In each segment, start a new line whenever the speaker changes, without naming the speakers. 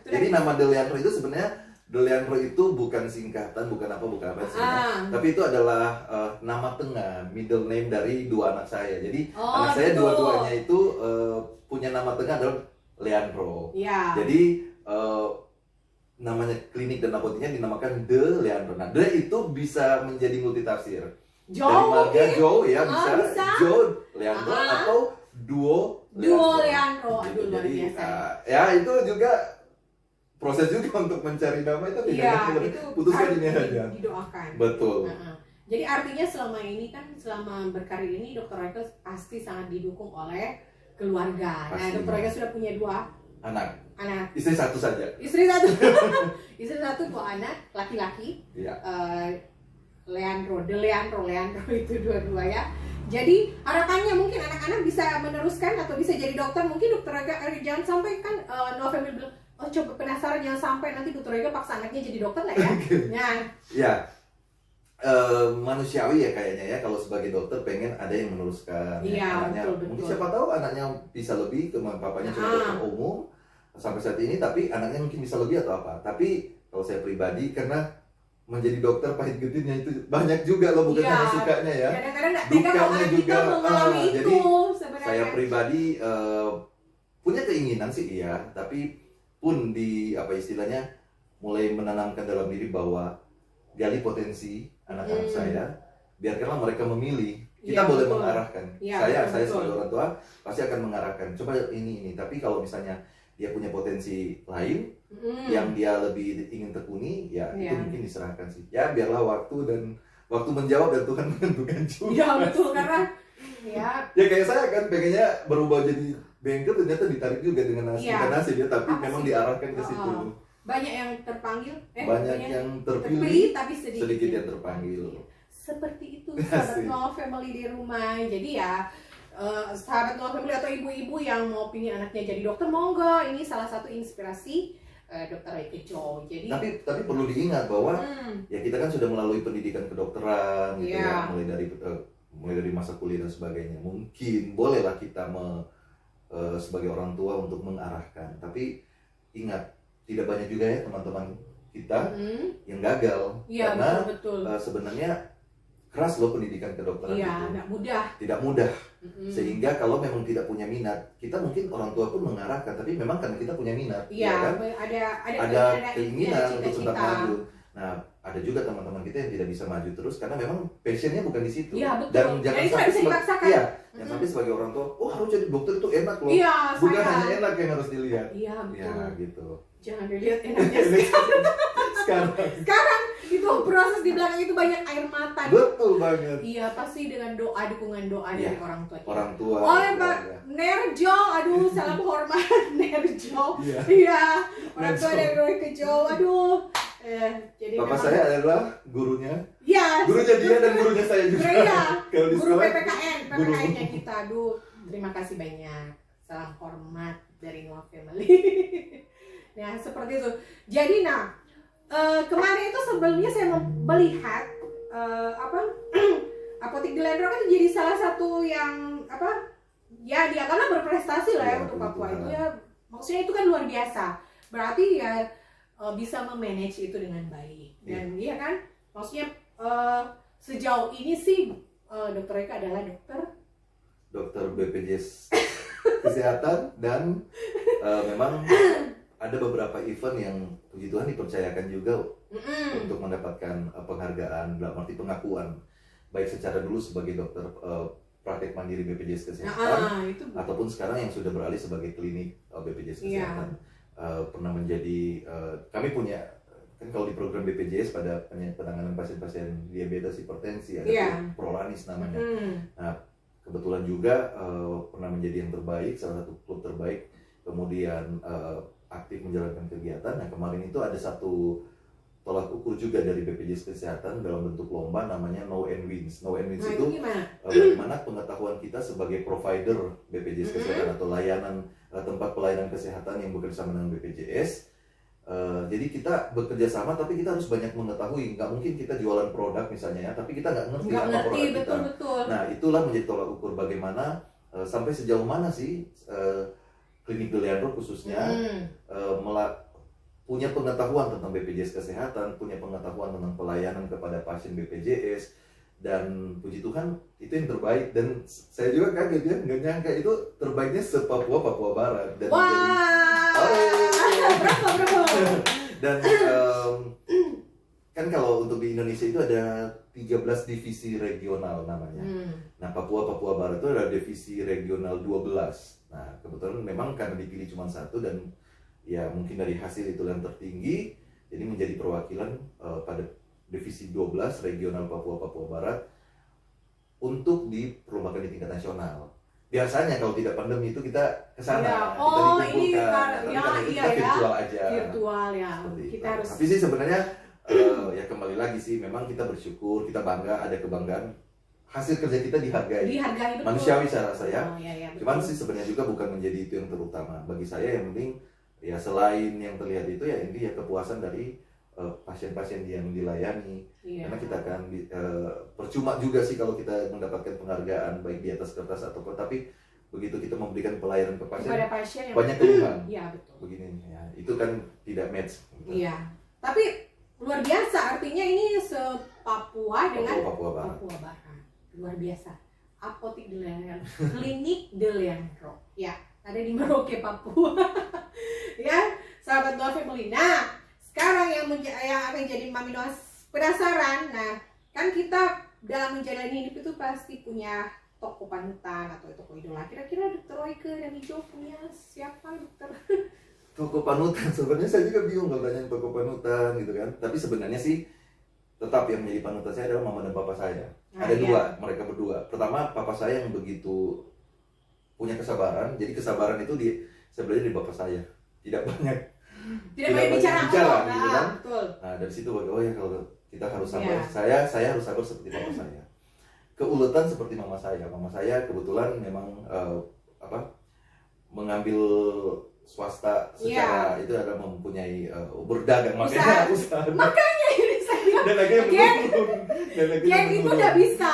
Jadi nama De Leandro itu sebenarnya, De Leandro itu bukan singkatan, bukan apa sebenarnya. Tapi itu adalah nama tengah, middle name dari dua anak saya. Jadi anak saya dua-duanya itu punya nama tengah adalah Leandro. Jadi namanya klinik dan apoteknya dinamakan De Leandro. Nah, De itu bisa menjadi multitafsir. Dari marga Joe ya, bisa Joe Leandro atau Duo
Leandro.
Gitu. Jadi ya itu juga proses juga untuk mencari nama itu putuskan ini aja.
Didoakan.
Betul.
Jadi artinya selama ini kan, selama berkarir ini Dr. Eka pasti sangat didukung oleh keluarga. Nah, Dr. Eka sudah punya 2 anak.
Istri satu saja.
Istri satu. Istri satu, 2 anak laki-laki.
Iya.
Leandro itu dua-dua ya. Jadi harapannya mungkin anak-anak bisa meneruskan atau bisa jadi dokter. Mungkin Dr. Ega jangan sampai kan Noah Family bilang, oh coba penasaran, jangan sampai nanti Dr. Ega paksa anaknya jadi dokter lah ya.
Ya. Manusiawi ya kayaknya ya, kalau sebagai dokter pengen ada yang meneruskan anaknya.
Betul.
Mungkin siapa tahu anaknya bisa lebih, papanya cuma dokter umum sampai saat ini, tapi anaknya mungkin bisa lebih atau apa. Tapi kalau saya pribadi, karena menjadi dokter pahit getihnya itu banyak juga loh, bukan hanya sukanya ya.
Kadang-kadang nggak tega kalau anak kita mengalami itu.
Jadi saya pribadi punya keinginan sih iya, tapi pun di apa istilahnya mulai menanamkan dalam diri bahwa gali potensi anak-anak saya, biarkanlah mereka memilih. Kita boleh mengarahkan. Saya sebagai orang tua pasti akan mengarahkan. Coba ini. Tapi kalau misalnya dia punya potensi lain yang dia lebih ingin tekuni, ya itu mungkin diserahkan sih. Ya biarlah waktu menjawab dan Tuhan menentukan juga.
Iya betul, karena
ya kayak saya kan pengennya berubah jadi bengkel, ternyata ditarik juga dengan nasib ya, tapi memang diarahkan ke situ.
Banyak yang terpanggil,
banyak yang terpilih,
tapi
sedikit yang terpanggil.
Seperti itu sahabat Noah Family di rumah. Jadi ya sahabat Noah Family atau ibu-ibu yang mau pingin anaknya jadi dokter, monggo, ini salah satu inspirasi Dr. Eka Jo. Jadi
tapi perlu diingat bahwa ya kita kan sudah melalui pendidikan kedokteran gitu ya, mulai dari masa kuliah dan sebagainya. Mungkin bolehlah kita sebagai orang tua untuk mengarahkan, tapi ingat, tidak banyak juga ya teman-teman kita yang gagal karena sebenarnya keras loh pendidikan kedokteran itu. Tidak mudah. Sehingga kalau memang tidak punya minat, kita mungkin orang tua pun mengarahkan, tapi memang karena kita punya minat, kan? Ada keinginan untuk tetap maju. Nah, ada juga teman-teman kita yang tidak bisa maju terus karena memang passionnya bukan di situ. Dan jangan sampai sebagai orang tua, harus jadi dokter itu enak loh. Bukan hanya enak yang harus dilihat. Gitu.
Jangan dilihat enaknya sekarang itu proses di belakang itu banyak air mata.
Betul banget.
Iya, pasti dengan dukungan doa dari orang tua.
Orang tua.
Oleh Pak Nerjo, aduh salam hormat Nerjo. Iya, orang tua dari Eka Jo, aduh. Jadi
Bapak saya adalah gurunya.
Iya.
Gurunya dia dan gurunya saya juga.
Iya.
Kalau di
Guru
sekolah,
PPKN-nya kita. Aduh, terima kasih banyak. Salam hormat dari Noah Family. Nah, seperti itu. Jadi kemarin itu sebelumnya saya melihat Apotek De Leandro kan jadi salah satu yang dia karena berprestasi lah ya untuk Papua itu ya, maksudnya itu kan luar biasa. Berarti ya bisa memanage itu dengan baik. Dan iya kan, maksudnya sejauh ini sih Dr. Eka adalah dokter
BPJS Kesehatan dan memang ada beberapa event yang puji Tuhan dipercayakan juga untuk mendapatkan penghargaan, dalam arti pengakuan, baik secara dulu sebagai dokter praktek mandiri BPJS Kesehatan ataupun sekarang yang sudah beralih sebagai klinik BPJS Kesehatan. Pernah menjadi kami punya kan kalau di program BPJS pada penanganan pasien-pasien diabetes, hipertensi ada Prolanis namanya. Nah, kebetulan juga pernah menjadi yang terbaik, salah satu klub terbaik, kemudian aktif menjalankan kegiatan. Nah, kemarin itu ada satu tolak ukur juga dari BPJS Kesehatan dalam bentuk lomba, namanya Know and Wins. Know and Wins itu bagaimana pengetahuan kita sebagai provider BPJS Kesehatan atau layanan tempat pelayanan kesehatan yang bekerja sama dengan BPJS. Jadi kita bekerja sama, tapi kita harus banyak mengetahui. Nggak mungkin kita jualan produk misalnya ya, tapi kita nggak ngerti apa produk kita. Nah, itulah menjadi tolak ukur bagaimana sampai sejauh mana sih klinik De Leandro khususnya punya pengetahuan tentang BPJS Kesehatan, punya pengetahuan tentang pelayanan kepada pasien BPJS, dan puji Tuhan itu yang terbaik. Dan saya juga kaget ya, nggak nyangka itu terbaiknya se-Papua Barat. Dan
Bravo.
dan kan kalau untuk di Indonesia itu ada 13 divisi regional namanya. Nah, Papua Barat itu ada divisi regional 12. Nah, kebetulan memang karena dipilih cuma satu, dan ya mungkin dari hasil itu yang tertinggi, jadi menjadi perwakilan pada divisi 12 regional Papua Barat untuk diperlombakan di tingkat nasional. Biasanya kalau tidak pandemi itu kita ke sana,
ya.
kita
Ini
dikumpulkan.
iya
Kita virtual aja.
Virtual ya.
Seperti
Kita
itu.
harus
Tapi sih sebenarnya ya kembali lagi sih, memang kita bersyukur, kita bangga, ada kebanggaan, hasil kerja kita dihargai.
betul.
Manusiawi saya rasa ya.
Ya,
Cuman sih sebenarnya juga bukan menjadi itu yang terutama. Bagi saya yang penting ya selain yang terlihat itu ya ini ya kepuasan dari pasien-pasien yang dilayani. Karena kita akan percuma juga sih kalau kita mendapatkan penghargaan baik di atas kertas ataupun, tapi begitu kita memberikan pelayanan ke pasien, banyak keluhan.
Iya, betul.
Begini ya, itu kan tidak match.
Iya. Tapi luar biasa, artinya ini se-Papua dengan
Papua Barat.
Luar biasa. Apotik De Leandro, klinik De Leandro. Ya, ada di Merauke, Papua. Ya, sahabat Doa Family. Nah, sekarang yang akan jadi Mami Noah penasaran. Nah, kan kita dalam menjalani hidup itu pasti punya toko panutan atau toko idola. Kira-kira Dr. Royke dan Ijo punya siapa, dokter?
Toko panutan, sebenarnya saya juga bingung kalau tanya toko panutan gitu kan. Tapi sebenarnya sih tetap yang menjadi panutan saya adalah mama dan papa saya. Ada dua, mereka berdua. Pertama, papa saya yang begitu punya kesabaran. Jadi kesabaran itu sebenarnya di bapak saya. Tidak banyak bicara gitu kan.
Betul.
Nah, dari situ oh ya kalau kita harus sabar. Saya harus sabar seperti papa saya. Keuletan seperti mama saya. Mama saya kebetulan memang mengambil swasta secara itu adalah mempunyai berdagang, makanya usaha.
Makanya ini saya
dan lagi yang
itu nggak bisa.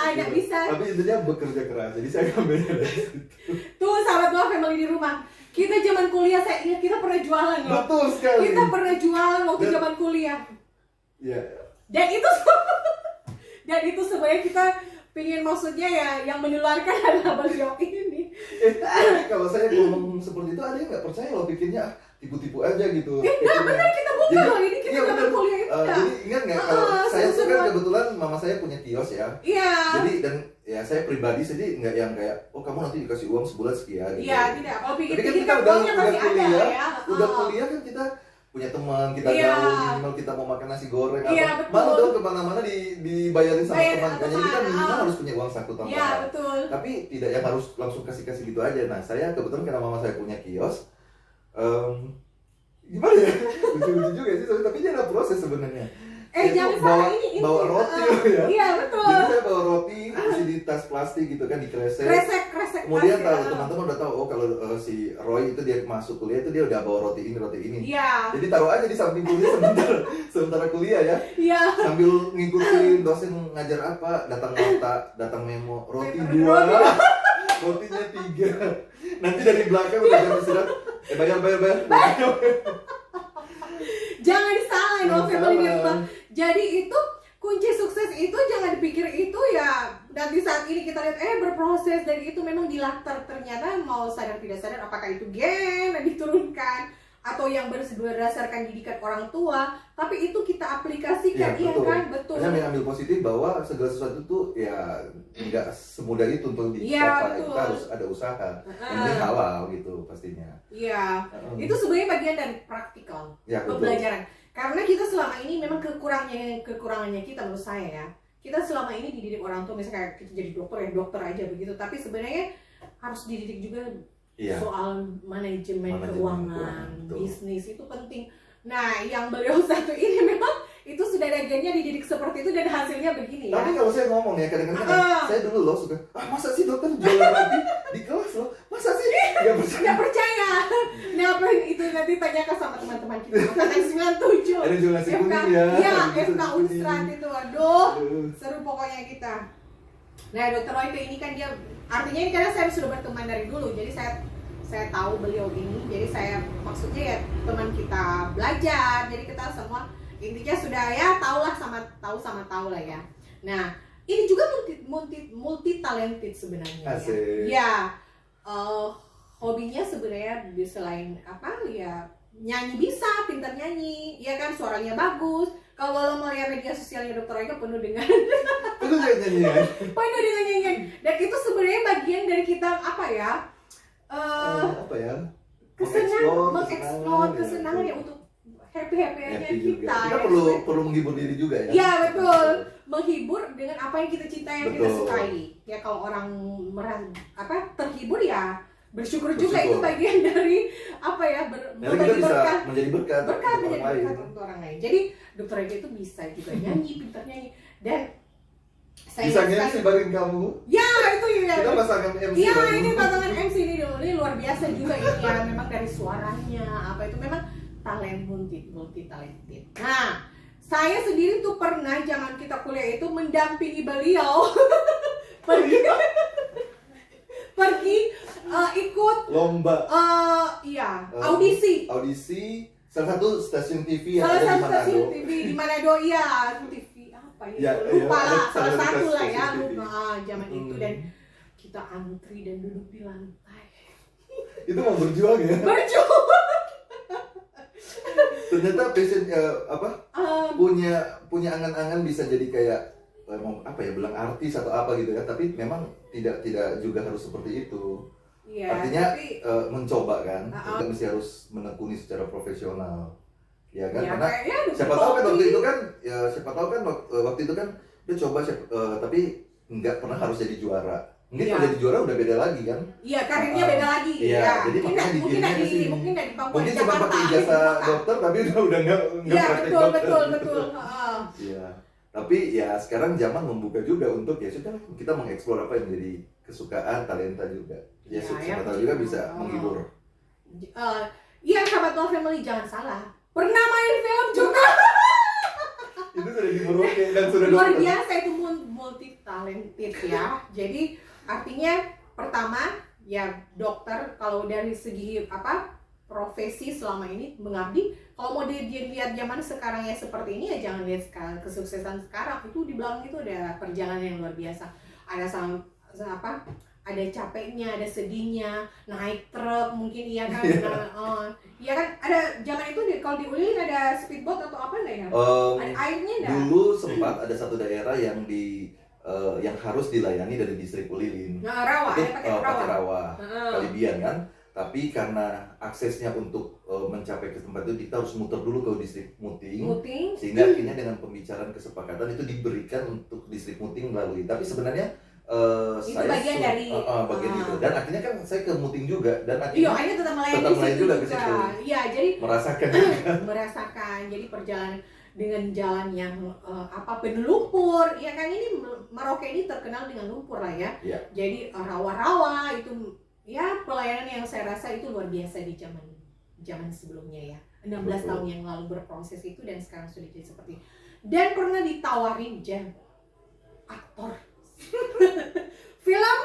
Tapi intinya bekerja keras, jadi saya ngambilnya dari situ.
Tuh sahabat Doa Family di rumah, kita zaman kuliah saya ingat kita pernah jualan loh.
Betul sekali.
Kita pernah jualan waktu zaman kuliah.
Iya.
Dan itu sebenarnya kita pengen, maksudnya ya yang menularkan adalah beliau ini.
Kalau saya ngomong seperti itu ada yang nggak percaya loh, pikirnya tipu-tipu aja gitu.
Enggak, benar kita buka loh, ini kita zaman kuliah itu.
Jadi ingat nggak kalau saya tuh kan kebetulan mama saya punya kios ya.
Iya.
Jadi dan ya saya pribadi jadi nggak yang kayak kamu nanti dikasih uang sebulan sekian.
Iya gitu. Tidak. Kalau pikir
kita udah kuliah,
ya.
Udah kuliah kan kita punya teman, kita gaul, minimal kita mau makan nasi goreng
betul.
malu dong kemana-mana dibayarin sama teman. Jadi kita minimal harus punya uang saku tambahan.
Iya betul.
Tapi tidak yang harus langsung kasih gitu aja. Nah saya kebetulan karena mama saya punya kios, gimana ya? Lucu-lucu juga sih, tapi dia ada proses sebenarnya.
Jangan salah ini
bawa roti ya.
Iya betul.
Jadi saya bawa roti isi di tas plastik gitu kan, dikresek.
Kresek.
Kemudian teman-teman udah tahu kalau si Roy itu dia masuk kuliah itu dia udah bawa roti ini.
Iya.
Jadi taruh aja di samping kuliah sementara kuliah ya.
Iya.
Sambil ngikutin dosen ngajar apa, datang nota, datang memo, roti 2. Rotinya 3. Nanti dari belakang udah jam istirahat, bayar.
Jangan disalahin loh family di rumah. Jadi itu kunci sukses itu jangan dipikir itu ya nanti saat ini kita lihat berproses, dan itu memang di latar ternyata mau sadar tidak sadar apakah itu gen yang diturunkan atau yang berdasarkan didikan orang tua, tapi itu kita aplikasikan. Iya kan, betul.
Hanya mengambil positif bahwa segala sesuatu itu ya nggak semudah itu untuk dicapai. Kita harus ada usaha, yang halal gitu pastinya.
Iya, itu sebenarnya bagian dari praktikal pembelajaran. Karena kita selama ini memang kekurangannya kita menurut saya ya. Kita selama ini dididik orang tua, misalnya kayak kita jadi dokter aja begitu, tapi sebenarnya harus dididik juga. Soal manajemen keuangan, bisnis itu penting. Nah, yang beliau satu ini memang itu sudah ada gennya, dididik seperti itu dan hasilnya begini ya.
Tapi kalau saya ngomong ya kadang-kadang saya dulu loh suka, masa sih dokter jualan lagi di kelas loh, masa sih? Nggak percaya.
Nah, apa itu nanti tanyakan sama teman-teman kita. Angkatan 97.
Ada jualan kuning ya.
Iya, FK Unstrat itu, aduh, seru pokoknya kita. Nah, Dr. Royke ini kan dia, artinya ini karena saya sudah berteman dari dulu, jadi saya saya tahu beliau ini, jadi saya maksudnya ya teman kita belajar, jadi kita semua intinya sudah ya tahu lah ya. Nah ini juga multi talented sebenarnya.
Asik.
Ya, hobinya sebenarnya selain apa ya, nyanyi bisa, pintar nyanyi, ya kan, suaranya bagus. Kalau mau lihat media sosialnya Dr. Eka penuh dengan
Itu kayak nyanyian.
penuh dengan nyanyian, dan itu sebenarnya bagian dari kita apa ya,
Apa ya?
mengeksplor kesenangan ya, untuk happy-happynya
Happy
kita.
juga. Kita
ya,
perlu menghibur diri juga ya.
Iya betul, menghibur dengan apa yang kita cintai, yang kita
Betul.
sukai. Ya kalau orang terhibur ya bersyukur juga, itu
Bersyukur.
bagian dari apa ya,
Nanti kita
berbagi
bisa
berkah
menjadi berkat untuk
menjadi
orang lain.
berkat untuk orang lain. Jadi Dokter Eka itu bisa juga nyanyi, pintar nyanyi, dan saya
Bisa
ingat
nge-MC
sekali-
bareng kamu.
ya itu ya.
Kita pasangan MC
Iya,
bareng.
ini pasangan MC ini dulu, ini luar biasa juga ini ya, memang dari suaranya apa itu memang multi talented. Nah, saya sendiri tuh pernah zaman kita kuliah itu mendampingi beliau pergi ikut
Lomba
iya, audisi.
audisi salah satu stasiun TV yang
Salah
ada di
satu
Manado.
stasiun TV di Manado, iya, TV apa ya?
Ya,
Lupa
ya,
lah,
ada
salah
satu
satu lah ya,
stasiun TV.
lupa zaman itu, dan kita antri dan duduk di lantai.
Itu mau berjuang ya.
Berjuang.
Ternyata passion punya angan-angan bisa jadi kayak apa ya, bilang artis atau apa gitu ya, tapi memang tidak juga harus seperti itu.
Iya,
Artinya
tapi
mencoba kan, kita mesti harus menekuni secara profesional, ya kan?
ya,
Karena
kayaknya ada
siapa tahu kan
hobi.
waktu itu kan, ya siapa tahu kan waktu itu kan dia coba tapi nggak pernah harus jadi juara. Mungkin
Iya.
kalau jadi juara udah beda lagi kan?
Iya, karirnya beda lagi.
Iya,
ya.
jadi makanya digiringnya ke sini.
Mungkin dari Papua,
Mungkin
di
cuma
Jakarta,
pakai
di
ijazah
Jakarta.
dokter tapi udah nggak
Iya,
praktek
betul,
dokter.
betul. Heeh.
Iya. Tapi ya sekarang zaman membuka juga untuk ya sudah kita mengeksplor apa yang menjadi kesukaan, talenta juga. Ya,
Ya,
siapa
ya,
tahu juga bisa
betul.
menghibur.
Iya, sahabat Noah Family, jangan salah. Pernah main film juga.
Itu sudah di Merauke dan sudah
Luar
dokter.
biasa, itu multi talented ya. Jadi artinya pertama ya dokter, kalau dari segi profesi selama ini mengabdi, kalau mau dilihat zaman sekarang ya seperti ini ya, jangan lihat sekarang kesuksesan sekarang, itu di belakang itu ada perjalanan yang luar biasa. Ada ada capeknya, ada sedihnya, naik truk mungkin, iya kan. Iya kan, ada zaman itu kalau di Ulin ada speedboat atau apa enggak ya? Ada airnya enggak?
Dulu sempat ada satu daerah yang yang harus dilayani dari distrik Ulilin.
Nah, rawa,
Itu
ada pakai rawa.
Kalibian kan. Tapi karena aksesnya untuk mencapai ke tempat itu kita harus muter dulu ke distrik Muting. Sehingga akhirnya dengan pembicaraan kesepakatan itu diberikan untuk distrik Muting melalui. Tapi sebenarnya
Itu
saya
bagian dari
bagian itu, dan akhirnya kan saya ke Muting juga, dan
iya,
akhirnya
akhirnya tetap melayani
tetap
di
melayani
situ
juga ke situ.
Iya, jadi
merasakan juga.
merasakan, jadi perjalanan dengan jalan yang penuh lumpur, ya kan. Ini Merauke ini terkenal dengan lumpur lah ya.
Iya.
Jadi rawa-rawa itu ya, pelayanan yang saya rasa itu luar biasa di zaman sebelumnya ya. 16
Betul.
tahun yang lalu berproses itu, dan sekarang sudah jadi seperti. Dan pernah ditawarin aktor. Film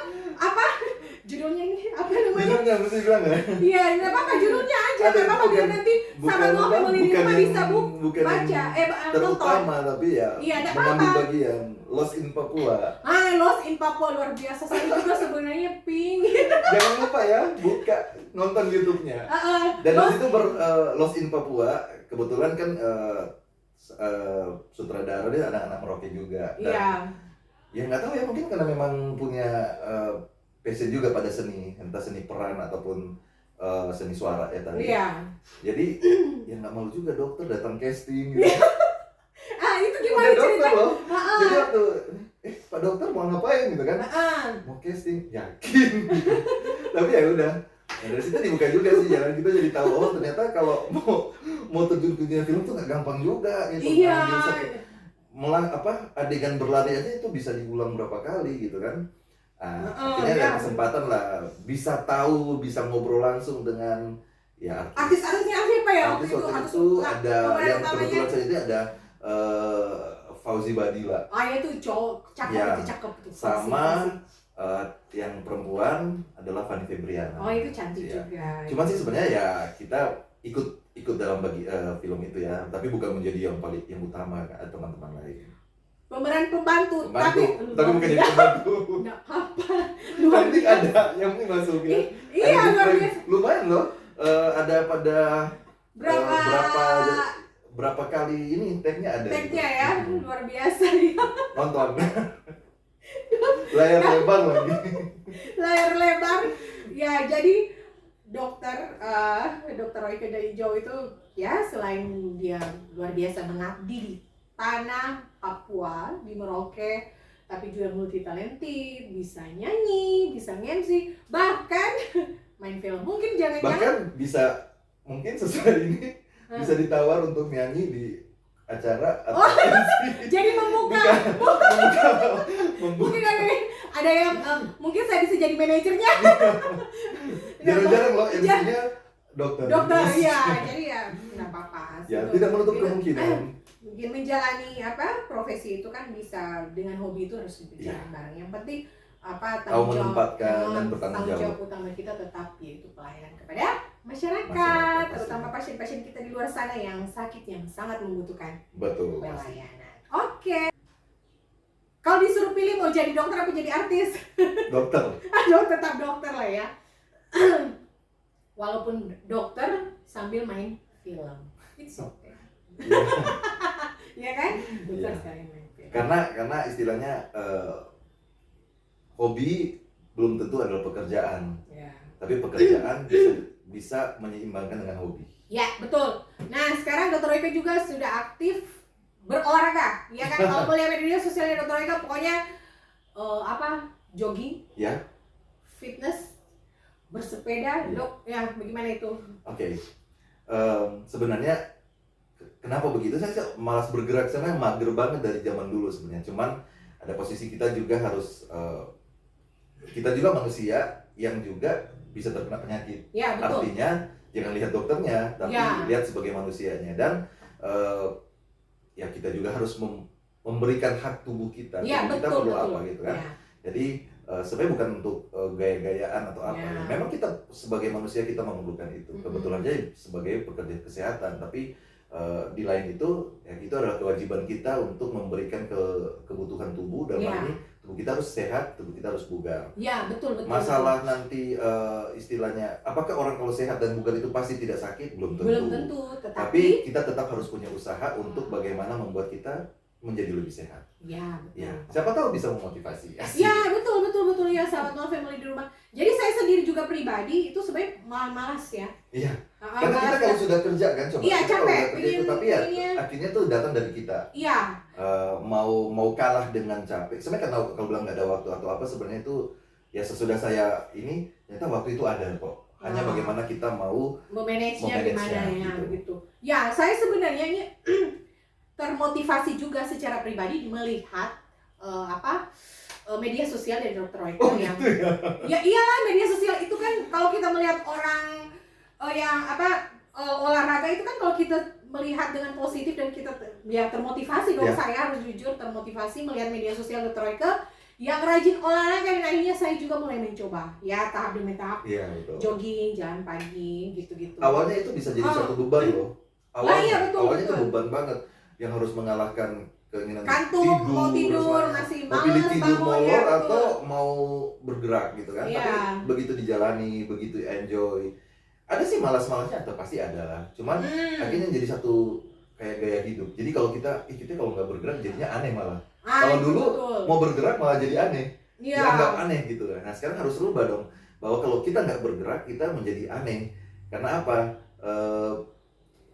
judulnya ini apa namanya?
Judulnya mesti bilang ya.
Iya, enggak apa-apa, judulnya aja,
Ada,
enggak apa-apa, biar
bukan-
nanti sama Noah Family di rumah bisa
bukan
baca,
yang
nonton.
terutama, tapi ya
Iya, enggak
mengambil
apa-apa.
bagian Lost in Papua.
Lost in Papua luar biasa, saya juga sebenarnya pingin.
Jangan lupa ya, buka nonton YouTube-nya. Dan
Lost
waktu itu Lost in Papua kebetulan kan sutradara dia anak-anak Merauke juga. Dan
Iya.
ya nggak tahu ya, mungkin karena memang punya passion juga pada seni, entah seni peran ataupun seni suara ya tadi.
Iya.
Jadi ya nggak malu juga dokter datang casting gitu.
Itu gimana
Udah dokter
ceritanya?
loh. Jadi waktu Pak dokter mau ngapain gitu kan? Mau casting, yakin. Tapi ya udah. Nah, dari situ dibuka juga sih jalan kita, jadi tahu oh ternyata kalau mau terjun ke dunia film tuh nggak gampang juga gitu.
Iya.
Adegan berlari aja itu bisa diulang berapa kali gitu kan. Akhirnya
iya.
ada kesempatan lah bisa tahu, bisa ngobrol langsung dengan ya
Artis-artisnya siapa ya
artis waktu itu ada yang kebetulan saya itu ada Fauzi Badila
itu cowok cakep,
Ya.
itu cakep tuh.
sama yang perempuan adalah Fanny Febriana.
Oh itu cantik
Ya.
juga.
Cuman sih sebenarnya ya kita ikut dalam film itu ya, tapi bukan menjadi yang paling yang utama kan, teman-teman lain.
Pemeran pembantu,
Tapi bukan jadi pembantu.
Nggak apa-apa. Luar
Nanti
biasa.
ada yang ini masuknya.
Iya
Ada
luar
di-
biasa.
Lumayan loh. Ada pada
Berapa
berapa kali ini tag-nya ada.
tag-nya ya,
Hmm.
luar biasa ya.
Nonton. Layar lebar lagi.
Layar lebar. Ya jadi dokter Royke dari Jauh itu ya selain dia luar biasa mengabdi di tanah Papua di Merauke, tapi juga multi talented, bisa nyanyi, bisa MC, bahkan main film. Mungkin jangan-jangan
Bahkan bisa mungkin sesuai ini bisa ditawar untuk nyanyi di acara atau MC.
jadi membuka. Mungkin ada yang mungkin saya bisa jadi manajernya.
Jarang-jarang loh MC-nya dokter.
Dokter ya, jadi ya nggak apa-apa.
Ya, tidak menutup kemungkinan.
Mungkin menjalani profesi itu kan bisa dengan hobi itu harus berjalan bareng. Yang penting
Tahu menempatkan dan bertanggung
tanggung
jawab.
jawab utama kita tetap yaitu pelayanan kepada masyarakat,
pasti.
terutama pasien-pasien kita di luar sana yang sakit yang sangat membutuhkan
Betul.
pelayanan. Oke. Kalau disuruh pilih mau jadi dokter apa jadi artis?
Dokter.
Aduh, tetap dokter lah ya. Walaupun dokter sambil main film. It's okay.
Ya.
Ya kan? Dokter
Iya.
sekali main film.
Karena istilahnya hobi belum tentu adalah pekerjaan,
Ya.
tapi pekerjaan bisa menyeimbangkan dengan hobi.
Ya, betul. Nah, sekarang Dr. Royke juga sudah aktif berolahraga. Ya kan? Kalau melihat media sosialnya Dr. Royke pokoknya jogging,
Ya.
fitness, bersepeda,
Iya.
dok. Ya, bagaimana itu?
Oke. Sebenarnya kenapa begitu? Saya malas bergerak, saya mager banget dari zaman dulu sebenarnya. Cuman ada posisi kita juga harus kita juga manusia yang juga bisa terkena penyakit.
Ya, betul.
Artinya jangan lihat dokternya, tapi
Ya.
lihat sebagai manusianya. Dan ya kita juga harus memberikan hak tubuh kita.
Ya,
Tubuh kita
betul,
perlu
betul.
apa gitu kan?
Ya.
Jadi sebenarnya bukan untuk gaya-gayaan atau apa.
Ya.
Memang kita sebagai manusia kita memerlukan itu.
Mm-mm.
Kebetulan aja sebagai pekerja kesehatan, tapi di lain itu ya itu adalah kewajiban kita untuk memberikan kebutuhan tubuh. Dalam
Ya.
hal ini tubuh kita harus sehat, tubuh kita harus bugar.
Ya, betul.
Masalah nanti istilahnya apakah orang kalau sehat dan bugar itu pasti tidak sakit? Belum tentu.
Belum tentu,
Tapi
tetapi
kita tetap harus punya usaha untuk bagaimana membuat kita menjadi lebih sehat.
ya, betul.
Ya, siapa tahu bisa memotivasi. Asik.
Ya, betul ya, sahabat No Family di rumah. Jadi saya sendiri juga pribadi itu sebenarnya malas ya.
Iya.
Ah,
Karena kita
malas
kalau
ya.
sudah kerja kan, coba
Iya,
kita kalau
capek.
udah kerja itu, tapi ya
Pengennya.
akhirnya tuh datang dari kita.
Iya,
Mau kalah dengan capek. Sebenarnya kalau bilang nggak ada waktu atau apa, sebenarnya itu ya sesudah saya ini ternyata waktu itu ada kok. Hanya
Ah.
bagaimana kita mau
memanagenya gimana
Memanage-nya,
ya
gitu.
begitu. Ya, saya sebenarnya ini termotivasi juga secara pribadi melihat media sosial dari Dr. Royke yang
gitu ya.
ya iyalah media sosial itu kan kalau kita melihat orang yang olahraga itu kan kalau kita melihat dengan positif dan kita ya termotivasi dong.
Ya.
Saya harus jujur termotivasi melihat media sosial Dr. Royke yang rajin olahraga dan akhirnya saya juga mulai mencoba ya tahap demi tahap
Iya, betul.
jogging, jalan pagi gitu-gitu.
Awalnya itu bisa jadi
Ah.
satu beban loh.
Iya, betul,
awalnya
betul.
itu beban banget yang harus mengalahkan keinginan
Kantuk, mau tidur,
terus
masih
mau pilih
males
tidur
bangun,
molor
ya,
atau mau bergerak gitu kan.
Iya.
Tapi begitu dijalani, begitu enjoy. Ada sih malas-malasnya atau pasti ada lah. Cuman akhirnya jadi satu kayak gaya hidup. Jadi kalau kita kalau nggak bergerak jadinya aneh malah. Kalau
itu
dulu
betul.
mau bergerak malah jadi aneh.
Iya.
Dianggap aneh gitu kan. Nah sekarang harus rubah dong. Bahwa kalau kita nggak bergerak kita menjadi aneh. Karena apa?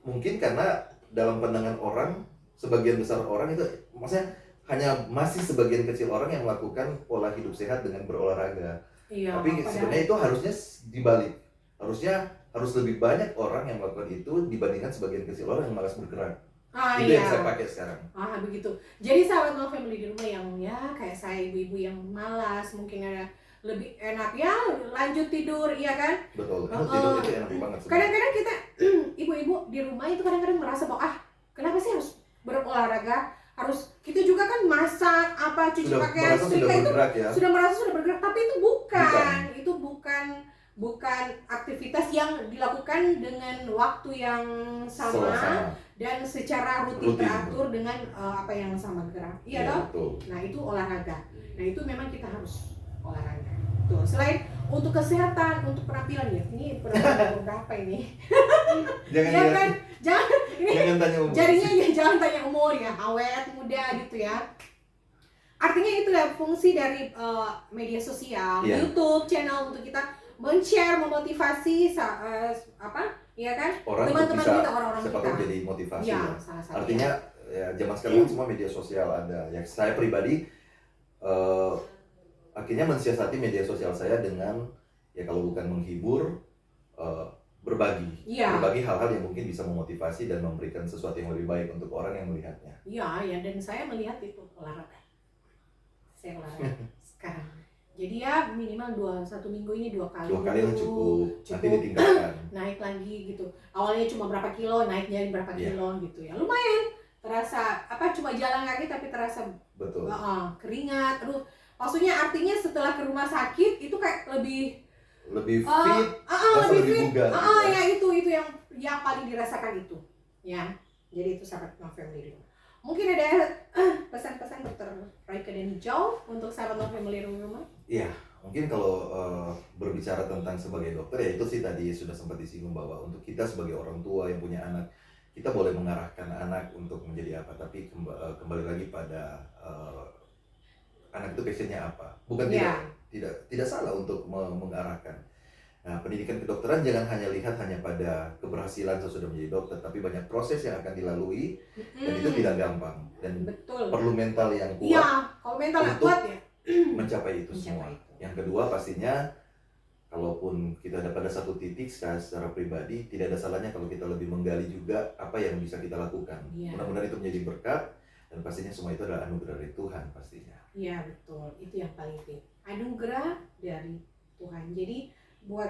Mungkin karena dalam pandangan orang, sebagian besar orang itu maksudnya hanya masih sebagian kecil orang yang melakukan pola hidup sehat dengan berolahraga.
Iya,
Tapi
padahal-
sebenarnya itu harusnya dibalik. Harus lebih banyak orang yang melakukan itu dibandingkan sebagian kecil orang yang malas bergerak. Itu
iya.
yang saya pakai sekarang.
Begitu. Jadi sahabat No Family di rumah yang ya kayak saya ibu-ibu yang malas, mungkin ada lebih enak ya lanjut tidur, iya kan?
Betul. Tidur itu enak banget sebenarnya.
Kadang-kadang kita ibu-ibu di rumah itu kadang-kadang merasa bahwa kenapa sih harus berolahraga? kita juga kan masak apa cuci
Sudah
pakaian
merasa sudah
setrika itu
bergerak ya.
sudah merasa sudah bergerak, tapi itu bukan aktivitas yang dilakukan dengan waktu yang sama dan secara rutin teratur dengan apa yang sama gerak. Iya toh?
Betul.
Nah, itu olahraga. Nah, itu memang kita harus olahraga. Tuh, selain untuk kesehatan, untuk penampilan ya. Ini penampilan berapa ini?
Jangan
Ya kan? Jangan
jangan tanya umur.
jadinya ya jangan tanya umur ya, awet, muda gitu ya. Artinya itu ya fungsi dari media sosial, YouTube channel untuk kita men-share, memotivasi ya kan? Teman-teman kita, orang-orang kita.
Siapa jadi motivasi
ya.
Artinya ya zaman sekarang semua media sosial ada. Ya saya pribadi akhirnya mensiasati media sosial saya dengan ya kalau bukan menghibur berbagi hal-hal yang mungkin bisa memotivasi dan memberikan sesuatu yang lebih baik untuk orang yang melihatnya.
Iya, dan saya melihat itu olahraga. Saya olahraga sekarang. Jadi ya minimal 1 minggu ini 2 kali.
2 kali yang cukup. Nanti ditingkatkan.
Naik lagi gitu. Awalnya cuma berapa kilo, naik jadi berapa kilo gitu ya. Lumayan. Terasa cuma jalan kaki tapi terasa
betul.
Keringat. Aduh, maksudnya artinya setelah ke rumah sakit itu kayak lebih
fit,
lebih fit.
bugar.
Ya itu yang paling dirasakan itu. Ya. Jadi itu sahabat No Family. Mungkin ada pesan-pesan Dr. Raika dan Hijau untuk sahabat No Family rumah?
Iya, mungkin kalau berbicara tentang sebagai dokter ya itu sih tadi sudah sempat disinggung bahwa untuk kita sebagai orang tua yang punya anak, kita boleh mengarahkan anak untuk menjadi apa, tapi kembali lagi pada anak itu passionnya apa. Bukan tidak salah untuk mengarahkan. Nah, pendidikan kedokteran jangan hanya lihat hanya pada keberhasilan sesudah menjadi dokter, tapi banyak proses yang akan dilalui dan itu tidak gampang dan perlu mental yang kuat.
Iya, kalau mental yang kuat ya
mencapai itu semua. Yang kedua pastinya kalaupun kita ada pada satu titik secara pribadi, tidak ada salahnya kalau kita lebih menggali juga apa yang bisa kita lakukan. Mudah-mudahan itu menjadi berkat dan pastinya semua itu adalah anugerah dari Tuhan pastinya.
Iya, betul. Itu yang paling penting. Anugerah dari Tuhan. Jadi buat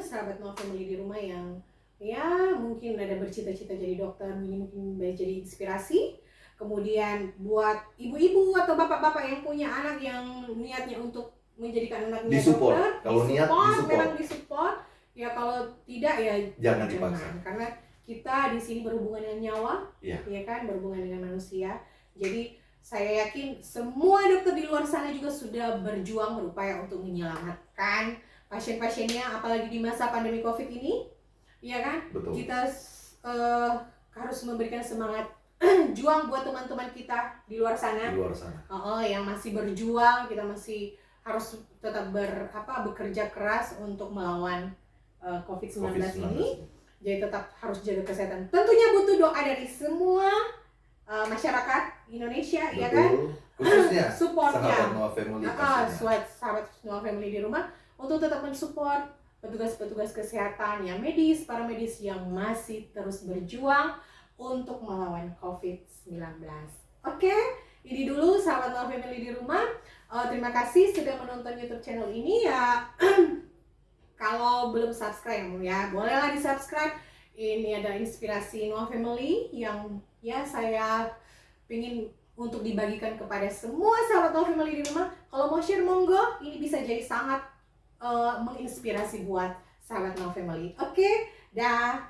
sahabat No Family di rumah yang ya mungkin ada bercita-cita jadi dokter, mungkin jadi inspirasi. Kemudian buat ibu-ibu atau bapak-bapak yang punya anak yang niatnya untuk menjadikan anaknya dokter,
kalau niat
memang disupport. Ya kalau tidak ya
jangan dipaksa.
Karena kita di sini berhubungan dengan nyawa, ya kan, berhubungan dengan manusia. Jadi saya yakin semua dokter di luar sana juga sudah berjuang berupaya untuk menyelamatkan pasien-pasiennya, apalagi di masa pandemi COVID ini, ya kan?
Betul.
Kita harus memberikan semangat juang buat teman-teman kita di luar sana. Yang masih berjuang, kita masih harus tetap bekerja keras untuk melawan COVID-19 ini. Jadi tetap harus jaga kesehatan. Tentunya butuh doa dari semua masyarakat Indonesia.
Betul.
Ya kan?
Khususnya
supportnya
sahabat No Family,
sahabat No Family di rumah untuk tetap mensupport petugas-petugas kesehatan yang medis, para medis yang masih terus berjuang untuk melawan COVID-19. Oke, ini dulu sahabat No Family di rumah. Terima kasih sudah menonton YouTube channel ini ya. Kalau belum subscribe ya, bolehlah di-subscribe. Ini ada inspirasi No Family yang ya saya ingin untuk dibagikan kepada semua sahabat No Family di rumah. Kalau mau share monggo, ini bisa jadi sangat menginspirasi buat sahabat No Family. Oke, dah.